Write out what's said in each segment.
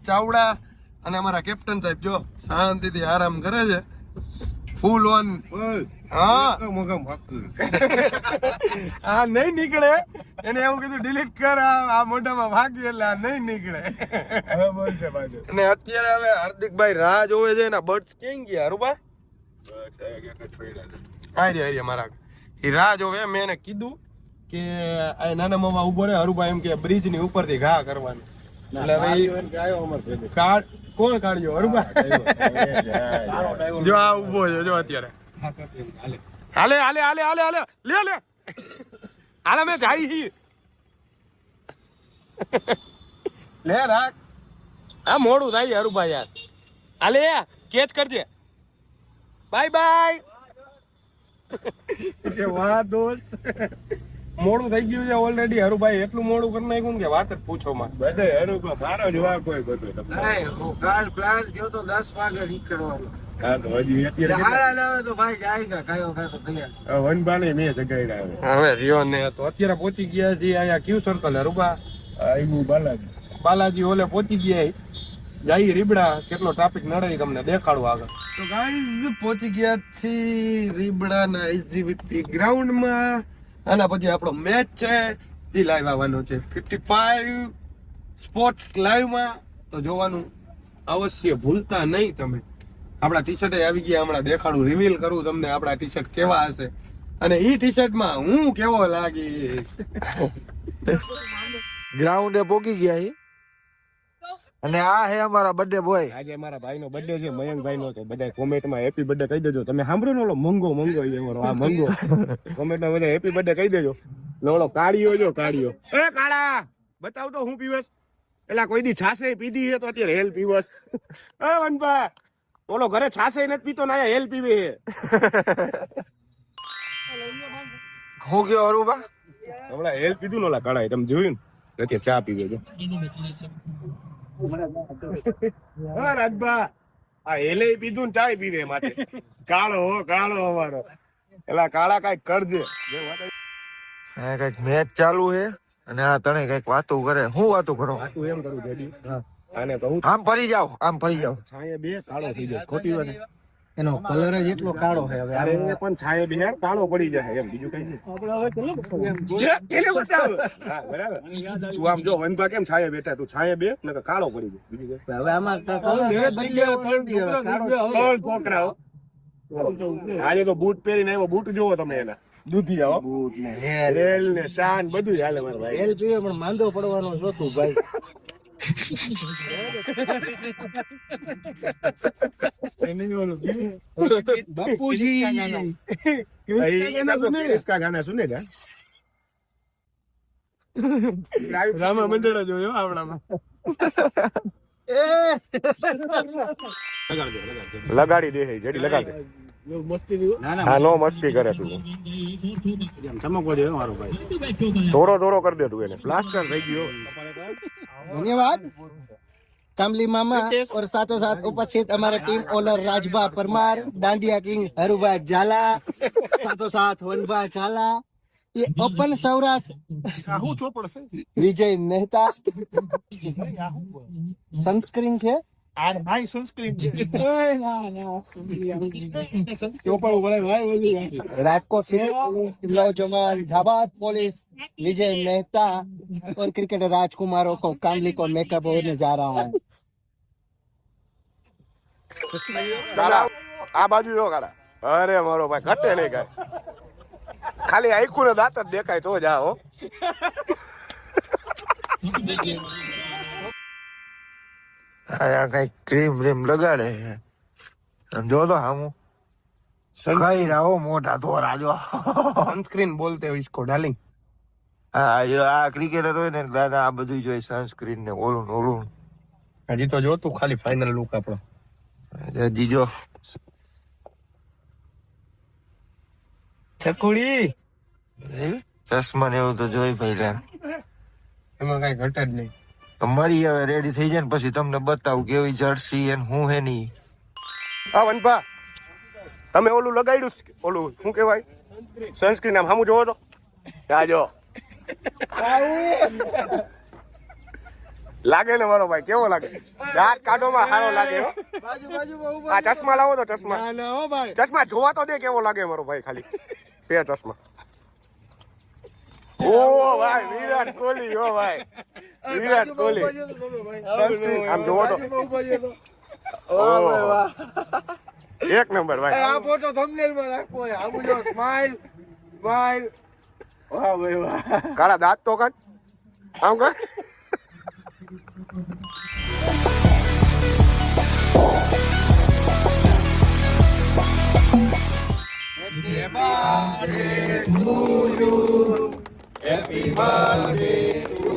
ચાવડા અને અમારા કેપ્ટન સાહેબ જો શાંતિથી આરામ કરે છે ફૂલ ઓન હા આ નહીં નીકળે એને એવું કીધું ડિલીટ કર આ મોઢામાં ભાગી એટલે આ નહીં નીકળે અને અત્યારે હવે હાર્દિકભાઈ રાહ જોવે છે એના બર્ડ્સ ક્યાં ગયા હરુબા આઈ મારા એ રાહ જોવે મેં એને કીધું કે આ નાના મામા ઉભો રહે હરુભાઈ એમ કે બ્રિજ ની ઉપર થી ઘા કરવાનું એટલે હવે કોણ કાઢ્યો હરુભા જો આ ઉભો છે જો અત્યારે હાલે હાલે હાલે હાલે હાલે લે લે હાલે મેં જાય હી લે રાખ આ મોડું થાય હરુભા યાર હાલે કેચ કરજે બાય બાય વાહ દોસ્ત મોડું થઈ ગયું છે ઓલરેડી હરુભાઈ એટલું મોડું કરી નાખ્યું કે વાત જ પૂછો માં બધે હરુભા મારો જ વાક હોય બધું કાલ પ્લાન થયો તો 10 વાગે નીકળવાનો હા તો હજી અત્યારે હાલા લાવે તો ભાઈ જાયગા કાયો કાયો તૈયાર વનબાને મે જગાડ્યા હવે રિયો ને તો અત્યારે પહોંચી ગયા છે આયા ક્યુ સર્કલ હરુભા આઈવું બાલાજી ઓલે પહોંચી ગયા જાય રીબડા કેટલો ટ્રાફિક નડે તમને દેખાડું આગળ તો ગાઈઝ પહોંચી ગયા છીએ રીબડાના એસજીવીપી ગ્રાઉન્ડમાં આના પછી આપણો મેચ છે તે લાઈવ આવવાનો છે 55 સ્પોર્ટ્સ લાઈવમાં તો જોવાનું અવશ્ય ભૂલતા નહીં તમે આપણા ટી શર્ટ આવી ગયા હમણાં દેખાડું રિવીલ કરું તમને આપણા ટી શર્ટ કેવા હશે અને ઈ ટી શર્ટમાં હું કેવો લાગીશ ગ્રાઉન્ડે પોકી ગયા અને આ હે અમારા બર્થડે બોય આજે અમારા ભાઈનો બર્થડે છે મયંકભાઈનો તો બધા કોમેન્ટમાં હેપી બર્થડે કહી દેજો તમે સાંભળો ને ઓલો મંગો છે અમારો આ મંગો કોમેન્ટમાં બધા હેપી બર્થડે કહી દેજો ને ઓલો કાળિયો જો કાળિયો એ કાળા બતાવ તો હું પીવસ પેલા કોઈ દી છાસે પીધી છે તો અત્યારે હેલ પીવસ એ વનપા ઓલો ઘરે છાસે નથી પીતો ને હેલ પીવે છે હું ગયો હરુભા હમણાં હેલ પીધું ને ઓલા કાળા તમે જોયું ને અત્યારે ચા પીવે છે રાજભા આ હેલે પીધું ને ચાય પીવે માટે કાળો અમારો એલા કાળા કઈક કરજે કઈક મેચ ચાલુ છે અને આ તને કઈક વાતો કરે હું વાતો કરો વાતું એમ કરું જેડી આને કહું આમ ફરી જાવ છાયે બે કાળો થઈ જશે ખોટી વાત એનો કલર જ એટલો કાળો છે હવે અરે પણ છાયે બે કાળો પડી જાય એમ બીજું કઈ નહીં હા બરાબર તું આમ જો વનભા કેમ છાયે બેઠા તું છાયે બે ને કાળો પડી જાય બીજું કઈ હવે આમાં કલર છોકરાઓ આજે તો બૂટ પહેરીને આવ્યો બૂટ જોવો તમે એના દૂધી જાઓ બૂટ ને રેલ ને ચા ને બધું હાલે મારા ભાઈ હેલ પીવે પણ માંદો પડવાનો નહોતું ભાઈ બાપુજી इसका गाना सुनेगा રામા મંડળ જોયો આપણામાં લગાડી દે જેડી લગાડી હા નો મસ્તી કરે તું ચમકવો જોઈએ મારો ભાઈ થોડો કરી દે તું એને પ્લાસ્ટર થઈ ગયો धन्यवाद कामली मामा और साथों साथ उपस्थित हमारे team owner Rajbha Parmar dandiya king Harubha Jhala साथों साथ वनभा झाला ये ओपन सौराष्ट्र विजय मेहता सनस्क्रीन છે આ ભાઈ સનસ્ક્રીન છે राजकोट से नौजवान धाबाद पुलिस विजय मेहता और क्रिकेटर राजकुमारों को कामली को मेकअप होने जा रहा हूँ આ બાજુ જો કાળા અરે મારો ભાઈ ઘટે નહીં કાંઈ ખાલી આખું ને દાંત જ દેખાય તો જા હો આયા કઈ ક્રીમ બ્રીમ લગાડે જો તો હામું કઈ રહો મોટા તોરા જો સનસ્ક્રીન બોલતે હો इसको डार्लिंग આ ક્રિકેટર હોય ને દાદા આ બધું જોઈએ સનસ્ક્રીન ને ઓલું હજી તો જો તું ખાલી ફાઇનલ લુક આપણો જીજો ચકુડી ચશ્મા ને એવું તો જોઈ પહેલા એમાં કઈ ઘટે જ નહીં મળી હવે રેડી થઈ જાય ને પછી તમને બતાવું કેવી જર્સી અને હું હે ની હા વનભા તમે ઓલું લગાડ્યું ઓલું શું કહેવાય સનસ્ક્રીન આમ સામું જોવો તો આ જો લાગે ને મારો ભાઈ, કેવો લાગે? દાંત કાઢોમાં સારો લાગે હો. આ ચશ્મા લાવો તો ચશ્મા. ચશ્મા જોવા તો દે કેવો લાગે મારો ભાઈ, ખાલી બે ચશ્મા. ઓ ભાઈ વિરાટ કોહલી, ઓ ભાઈ વિરાટ કોહલી. આમ જોવો તો એક નંબર ભાઈ. આ ફોટો થંબનેલ માં રાખવો હોય. આ બધો સ્માઈલ સ્માઈલ. વાહ ભાઈ વાહ. કાળા દાંત તો કાઢ આમ કાઢ. હેપી બર્થડે ટુ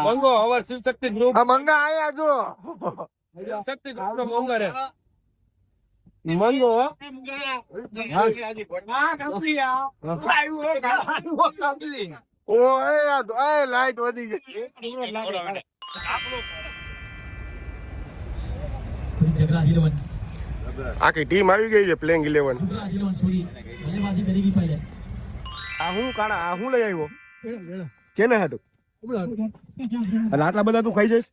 મંગો અવર શિવ શક્તિ ગ્રુપ. આ મંગા આયા જો. શક્તિ ગ્રુપ નો મંગા રે મંગો. ઓય લાઈટ વધી ગઈ. આખી ટીમ આવી ગઈ છે પ્લેઇંગ 11. આ હું કાળા આ હું લઈ આવ્યો કેને હતું? એટલે આટલા બધા તું ખાઈ જઈશ?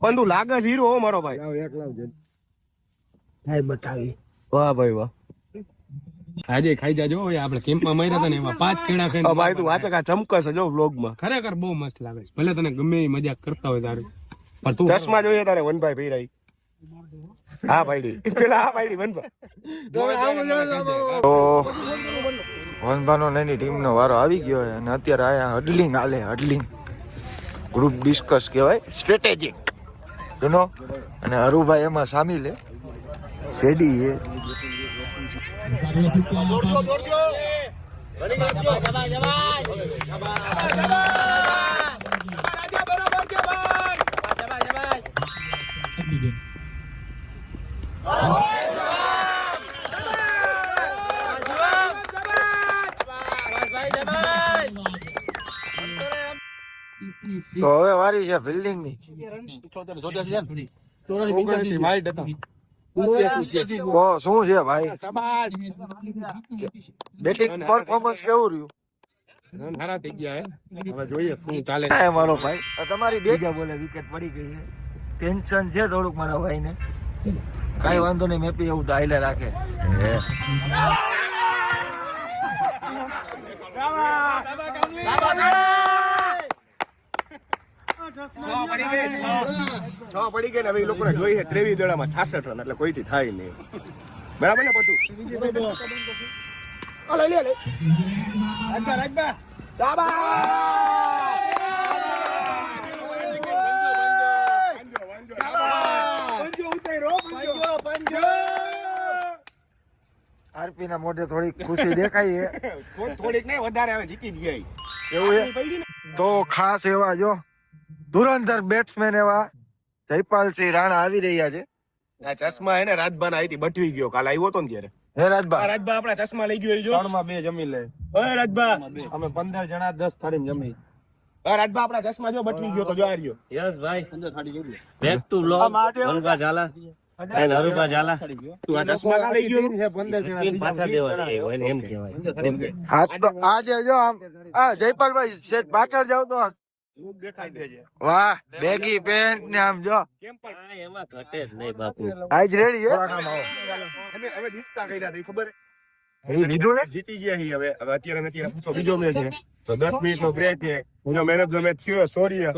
પણ તું લાગે છે હીરો હો મારો ભાઈ. બતાવી. વાહ ભાઈ વાહ. આજે ખાઈ જાજો. આપણે કેમ્પમાં માર્યા હતા ને એમાં 5 કેળા ખાઈને ભાઈ તું વાચક આ ચમકસ જો વ્લોગમાં. ખરેખર બહુ મસ્ત લાગે છે. ભલે તને ગમે એ મજાક કરતા હોય તારે, પણ તું ચશ્મા જોઈએ તારે વનભાઈ ભૈરાઈ. હા ભાઈ પેલા હા ભાઈ વનભાઈ. તો વનભાનો એની ટીમનો વારો આવી ગયો છે અને અત્યારે આયા હડલિંગ હાલે. હડલિંગ ગ્રુપ ડિસ્કસ કહેવાય, સ્ટ્રેટેજિક યુ અને હરુભાઈ એમાં સામેલ છે. જેડી છે. તો હવે વારી છે ફિલ્ડિંગ ની. તો શું છે ભાઈ, બેટિંગ પરફોર્મન્સ કેવું રહ્યું? સારા થઈ ગયા હવે જોઈએ શું ચાલે. મારો ભાઈ તમારી બીજા બોલે વિકેટ પડી ગઈ છે. ટેન્શન છે થોડુંક મારા ભાઈ ને. કઈ વાંધો નહીં, મેપી એવું હાઈલે રાખે. છ પડી ગઈ ને હવે એ લોકોને જોઈએ 23 દડામાં 66 રન, એટલે કોઈથી થાય નહીં. બરાબર ને પતું? આરપી ના મોઢે થોડી ખુશી દેખાય છે. થોડીક નહીં વધારે હવે જીતી જ ગઈ. એવું છે. તો ખાસ એવા જો ધુરંધર બેટ્સમેન એવા જયપાલસિંહ રાણા આવી રહ્યા છે. આ ચશ્મા હે ને રાજભા ના અહીંથી બટવી ગયો. કાલ આવ્યો તો ને ત્યારે. હે રાજભા, રાજભા આપણા ચશ્મા લઈ ગયો. જો 3 માં 2 જમી લે. ઓય રાજભા, અમે 15 જણા 10 થાળી જમી. રાજભા આપણા ચશ્મા જો બટવી ગયો તો જો આ રહ્યો. યસ ભાઈ બેક ટુ લો વનભા ઝાલા એન્ડ હરુભા ઝાલા. તું આ ચશ્મા કા લઈ ગયો? 15 જણા પાછા દેવા હોય એમ કહેવાય. આ તો આજે જો આમ આ જયપાલભાઈ સેટ પાછળ જાવ તો દેખાઈ દેજે. વાહ, બેગી પેન્ટ ને આમ જો કેમ પણ એમાં ઘટે જ નહીં બાપુ. આજ રેડી હે. અમે ડિસ્કા કર્યા હતી ખબર એ લીધું ને. જીતી ગયા હી. હવે અત્યારે નથી પૂછો બીજો મેચ છે તો 10 મિનિટ નો બ્રેક છે. એનો મેન ઓફ ધ મેચ થયો સોરિયા.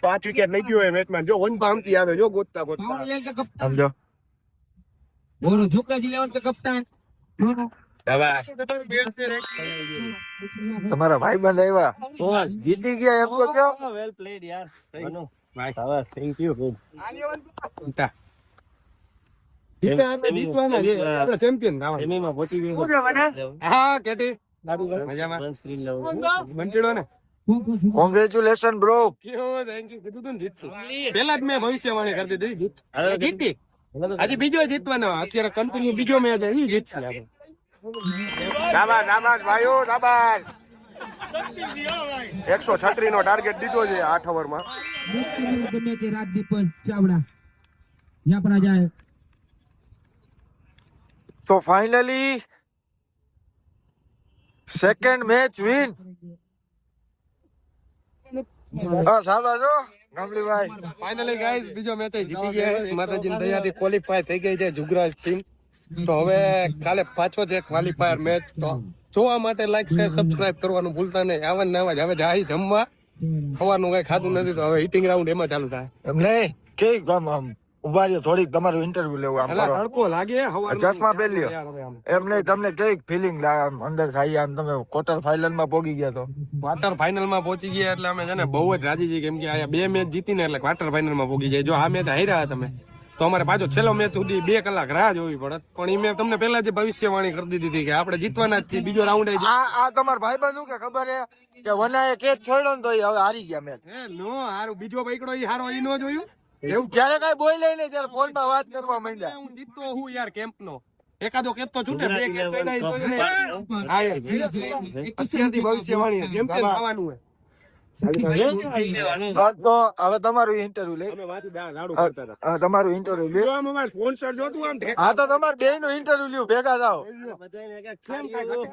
5 વિકેટ લઈ ગયો એ મેચમાં. જો વન પામતી આવે જો ગોતતા ગોતતા. સમજો તમારા ભાઈ બંધ આવ્યા કોણ જીતી ગયા એમ તો કયો. વેલ પ્લેડ યાર મનુ ભાઈ થેન્ક યુ. ચેમ્પિયન સેમીમાં પહોંચી ગયો. હા કેટી મજામાં સ્ક્રીન લઉં બંટીડો ને કોંગ્રેચ્યુલેશન બ્રો. કેવો થેન્ક યુ કીધું તું ને જીતશું. પેલા જ મેં ભવિષ્યવાણી કરી દીધી જીતી. આજે બીજો જીતવાનો. અત્યારે કન્ટિન્યુ બીજો મેચ છે ઈ જીતશે આપણે. શાબાશ શાબાશ ભાઈઓ શાબાશ. 136 નો ટાર્ગેટ દીધો છે 8 ઓવરમાં. नेक्स्ट के मैन ऑफ द मैच है राजदीप चावड़ा यहाँ पर आ जाए તો ફાઇનલી સેકન્ડ મેચ વિન. હા સાદા છો ગામલીભાઈ. ફાઇનલી ગાઈઝ બીજો મેચ જીતી ગયા. માતાજીની દયાથી ક્વોલિફાય થઈ ગઈ છે જુગરાજ ટીમ. તો હવે કાલે પાછો છે ક્વોલિફાયર મેચ. તો જોવા માટે લાઈક શેર સબસ્ક્રાઇબ કરવાનું ભૂલતા નહીં. આવા ને આવા જ હવે જાય જમવા. સવારનું કઈ ખાતું નથી તો હવે હિટિંગ રાઉન્ડ એમાં ચાલુ થાય. એમ નહીં કે આમ ઉભા રહ્યો થોડીક તમારું ઇન્ટરવ્યુ લેવું આમ કરો. તડકો લાગે હવારનું. ચશ્મા પહેરી લ્યો. એમ નહીં તમને કેવી ફિલિંગ અંદર થાય આમ તમે ક્વાર્ટર ફાઇનલ માં પોગી ગયા તો ક્વાર્ટર ફાઇનલ માં પહોંચી ગયા એટલે અમે છે ને બહુ જ રાજી છીએ. કેમ કે આ 2 મેચ જીતીને એટલે ક્વાર્ટર ફાઇનલ માં પોગી જાય. જો આ મેચ હાર્યા તમે તો અમારે પાછો છેલ્લો મેચ સુધી 2 કલાક રાહ જોવી પડે. પણ એ મેં તમને પહેલા જ ભવિષ્યવાણી કરી દીધી હતી કે આપણે જીતવાના જ છીએ. બીજો રાઉન્ડ આ તમારા ભાઈ બંધ કે ખબર હે કે વનાએ કેચ છોડ્યો ને તો ઈ હવે હારી ગયા મેચ. નો હારું બીજો પકડો ઈ હારો ઈ નો જોયું. એવું ક્યારે કઈ બોલ નહીં ત્યારે ફોન માં વાત કરવા માંડ્યા. હું જીતતો હું યાર કેમ્પ નો એકાદો કેચ તો છૂટે. 2 કેચ છોડાય તો હા યાર અત્યારથી ભવિષ્યવાણી ચેમ્પિયન થવાનું હે. તો હવે તમારું ઇન્ટરવ્યુ લે. અમે વાતી દાડો કરતા હતા. તમારું ઇન્ટરવ્યુ લે. જો આમ અમાર સ્પોન્સર જોતું આમ હા તો તમારે બે નું ઇન્ટરવ્યુ લ્યો ભેગા થાવ. કેમ કાંઈ